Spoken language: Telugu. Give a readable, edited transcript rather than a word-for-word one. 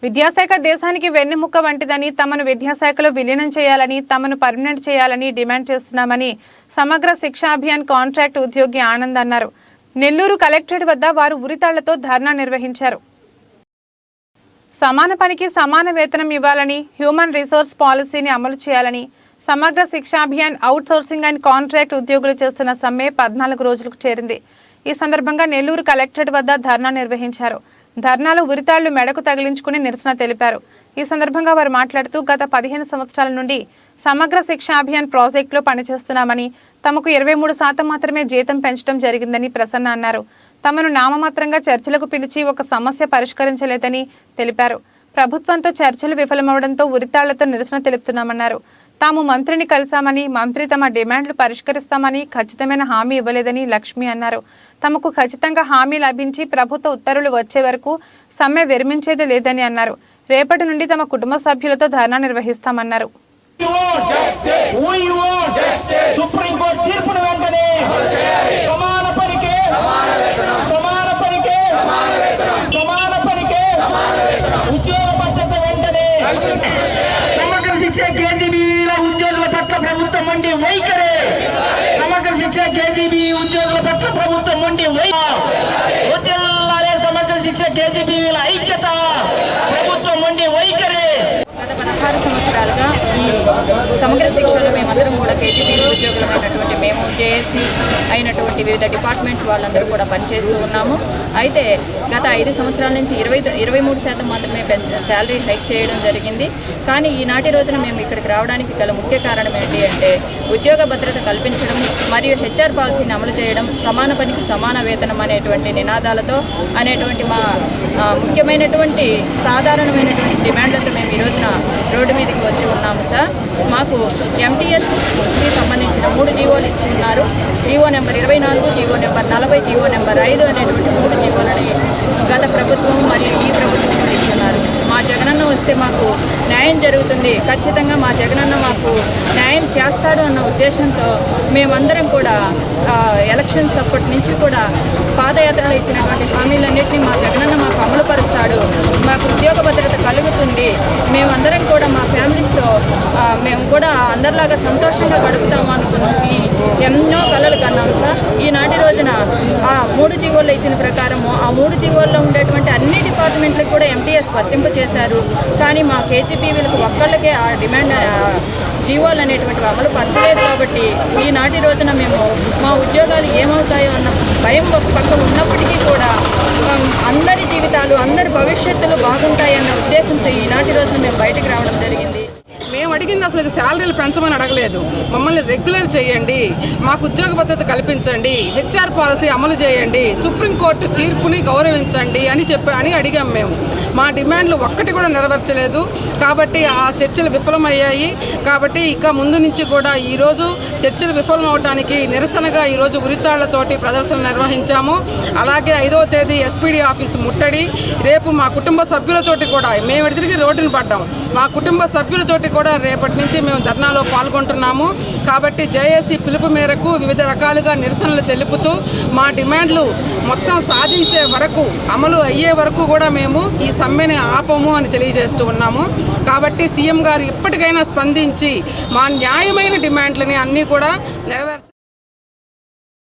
విద్యాశాఖ దేశానికి వెన్నెముక్క వంటిదని, తమను విద్యాశాఖలో విలీనం చేయాలని, తమను పర్మనెంట్ చేయాలని డిమాండ్ చేస్తున్నామని సమగ్ర శిక్షా అభియాన్ కాంట్రాక్ట్ ఉద్యోగి ఆనంద్ అన్నారు. నెల్లూరు కలెక్టరేట్ వద్ద వారు ఉరితాళ్లతో ధర్నా నిర్వహించారు. సమాన పనికి సమాన వేతనం ఇవ్వాలని, హ్యూమన్ రిసోర్స్ పాలసీని అమలు చేయాలని సమగ్ర శిక్షా Abhiyan out sourcing and contract ఉద్యోగులు చేస్తున్న సమ్మె 14 రోజులకు చేరింది. ఈ సందర్భంగా నెల్లూరు కలెక్టరేట్ వద్ద ధర్నా నిర్వహించారు. ధర్నాలో ఉరితాళ్లు మెడకు తగిలించుకుని నిరసన తెలిపారు. ఈ సందర్భంగా వారు మాట్లాడుతూ గత 15 సంవత్సరాల నుండి సమగ్ర శిక్షా అభియాన్ ప్రాజెక్టులో పనిచేస్తున్నామని, తమకు 23% మాత్రమే జీతం పెంచడం జరిగిందని ప్రసన్న అన్నారు. తమను నామమాత్రంగా చర్చలకు పిలిచి ఒక సమస్య పరిష్కరించలేదని తెలిపారు. ప్రభుత్వంతో చర్చలు విఫలమవడంతో ఉరితాళ్లతో నిరసన తెలుపుతున్నామన్నారు. తాము మంత్రిని కలిశామని, మంత్రి తమ డిమాండ్లు పరిష్కరిస్తామని ఖచ్చితమైన హామీ ఇవ్వలేదని లక్ష్మి అన్నారు. తమకు ఖచ్చితంగా హామీ లభించి ప్రభుత్వ ఉత్తర్వులు వచ్చే వరకు సమ్మె విరమించేది లేదని అన్నారు. రేపటి నుండి తమ కుటుంబ సభ్యులతో ధర్నా నిర్వహిస్తామన్నారు. ప్రభుత్వం ఉండి వైఖరే సమగ్ర శిక్ష కేజీబీ ఉద్యోగుల పట్ల ప్రభుత్వం ఉండి వైఖరే సమగ్ర శిక్ష కేజీబీల ఐక్యత ప్రభుత్వం ఉండి వైఖరే. గత 16 సంవత్సరాలుగా ఈ సమగ్ర శిక్షలో మేమందరం కూడా కేజీబీ ఉద్యోగులమైనటువంటి మేము జేఏసీ అయినటువంటి వివిధ డిపార్ట్మెంట్స్ వాళ్ళందరూ కూడా పనిచేస్తూ ఉన్నాము. అయితే గత 5 సంవత్సరాల నుంచి 23% మాత్రమే శాలరీ హైక్ చేయడం జరిగింది. కానీ ఈనాటి రోజున మేము ఇక్కడికి రావడానికి గల ముఖ్య కారణం ఏంటి అంటే ఉద్యోగ భద్రత కల్పించడం మరియు హెచ్ఆర్ పాలసీని అమలు చేయడం, సమాన పనికి సమాన వేతనం అనేటువంటి నినాదాలతో అనేటువంటి మా ముఖ్యమైనటువంటి సాధారణమైనటువంటి డిమాండ్లతో మేము ఈ రోజున రోడ్డు మీదకి వచ్చి ఉన్నాము సార్. మాకు ఎంటీఎస్కి సంబంధించిన 3 జీవోలు ఇచ్చి ఉన్నారు. GO number 24, GO number 40, GO number 5 అనేటువంటి 3 జీవోలని గత ప్రభుత్వం మరియు ఈ ప్రభుత్వం కూడా ఇచ్చున్నారు. మా జగనన్న వస్తే మాకు న్యాయం జరుగుతుంది, ఖచ్చితంగా మా జగనన్న మాకు న్యాయం చేస్తాడు అన్న ఉద్దేశంతో మేమందరం కూడా ఎలక్షన్స్ అప్పటి నుంచి కూడా పాదయాత్రలో ఇచ్చినటువంటి హామీలన్నింటినీ మా జగనన్న మాకు అమలుపరుస్తాడు, మాకు ఉద్యోగ భద్రత కలుగుతుంది, మేమందరం కూడా మా ఫ్యామిలీస్తో మేము కూడా అందరిలాగా సంతోషంగా గడుపుతాము అనుకుని ఎన్నో కలలు కన్నాం సార్. ఈనాటి రోజున ఆ 3 జీవోల్లో ఇచ్చిన ప్రకారము ఆ 3 జీవోల్లో ఉండేటువంటి అన్ని డిపార్ట్మెంట్లకు కూడా ఎంటీఎస్ వర్తింపు చేశారు. కానీ మా కేజీబీవీలకు ఒక్కళ్ళకే ఆ డిమాండ్ జీవోలు అనేటువంటివి అమలు పరచలేదు. కాబట్టి ఈనాటి రోజున మేము మా ఉద్యోగాలు ఏమవుతాయో అన్న భయం ఒక పక్క ఉన్నప్పటికీ కూడా అందరి జీవితాలు, అందరి భవిష్యత్తులు బాగుంటాయన్న ఉద్దేశంతో ఈనాటి రోజున మేము బయటికి రావడం జరిగింది. మేము అడిగింది అసలు శాలరీలు పెంచమని అడగలేదు. మమ్మల్ని రెగ్యులర్ చేయండి, మాకు ఉద్యోగ భద్రత కల్పించండి, హెచ్ఆర్ పాలసీ అమలు చేయండి, సుప్రీంకోర్టు తీర్పుని గౌరవించండి అని అడిగాం. మేము మా డిమాండ్లు ఒక్కటి కూడా నెరవేర్చలేదు. కాబట్టి ఆ చర్చలు విఫలమయ్యాయి. కాబట్టి ఇక ముందు నుంచి కూడా ఈరోజు చర్చలు విఫలమవడానికి నిరసనగా ఈరోజు ఉరితాళ్లతోటి ప్రదర్శన నిర్వహించాము. అలాగే 5వ తేదీ ఎస్పీడీ ఆఫీసు ముట్టడి, రేపు మా కుటుంబ సభ్యులతోటి కూడా మేము తిరిగి రోడ్డును పడ్డాం. మా కుటుంబ సభ్యులతోటి కూడా రేపటి నుంచి మేము ధర్నాలో పాల్గొంటున్నాము. కాబట్టి జేఏసీ పిలుపు మేరకు వివిధ రకాలుగా నిరసనలు తెలుపుతూ మా డిమాండ్లు మొత్తం సాధించే వరకు, అమలు అయ్యే వరకు కూడా మేము ఈ సమ్మెని ఆపము అని తెలియజేస్తూ ఉన్నాము. కాబట్టి సీఎం గారు ఇప్పటికైనా స్పందించి మా న్యాయమైన డిమాండ్లని అన్నీ కూడా నెరవేర్చారు.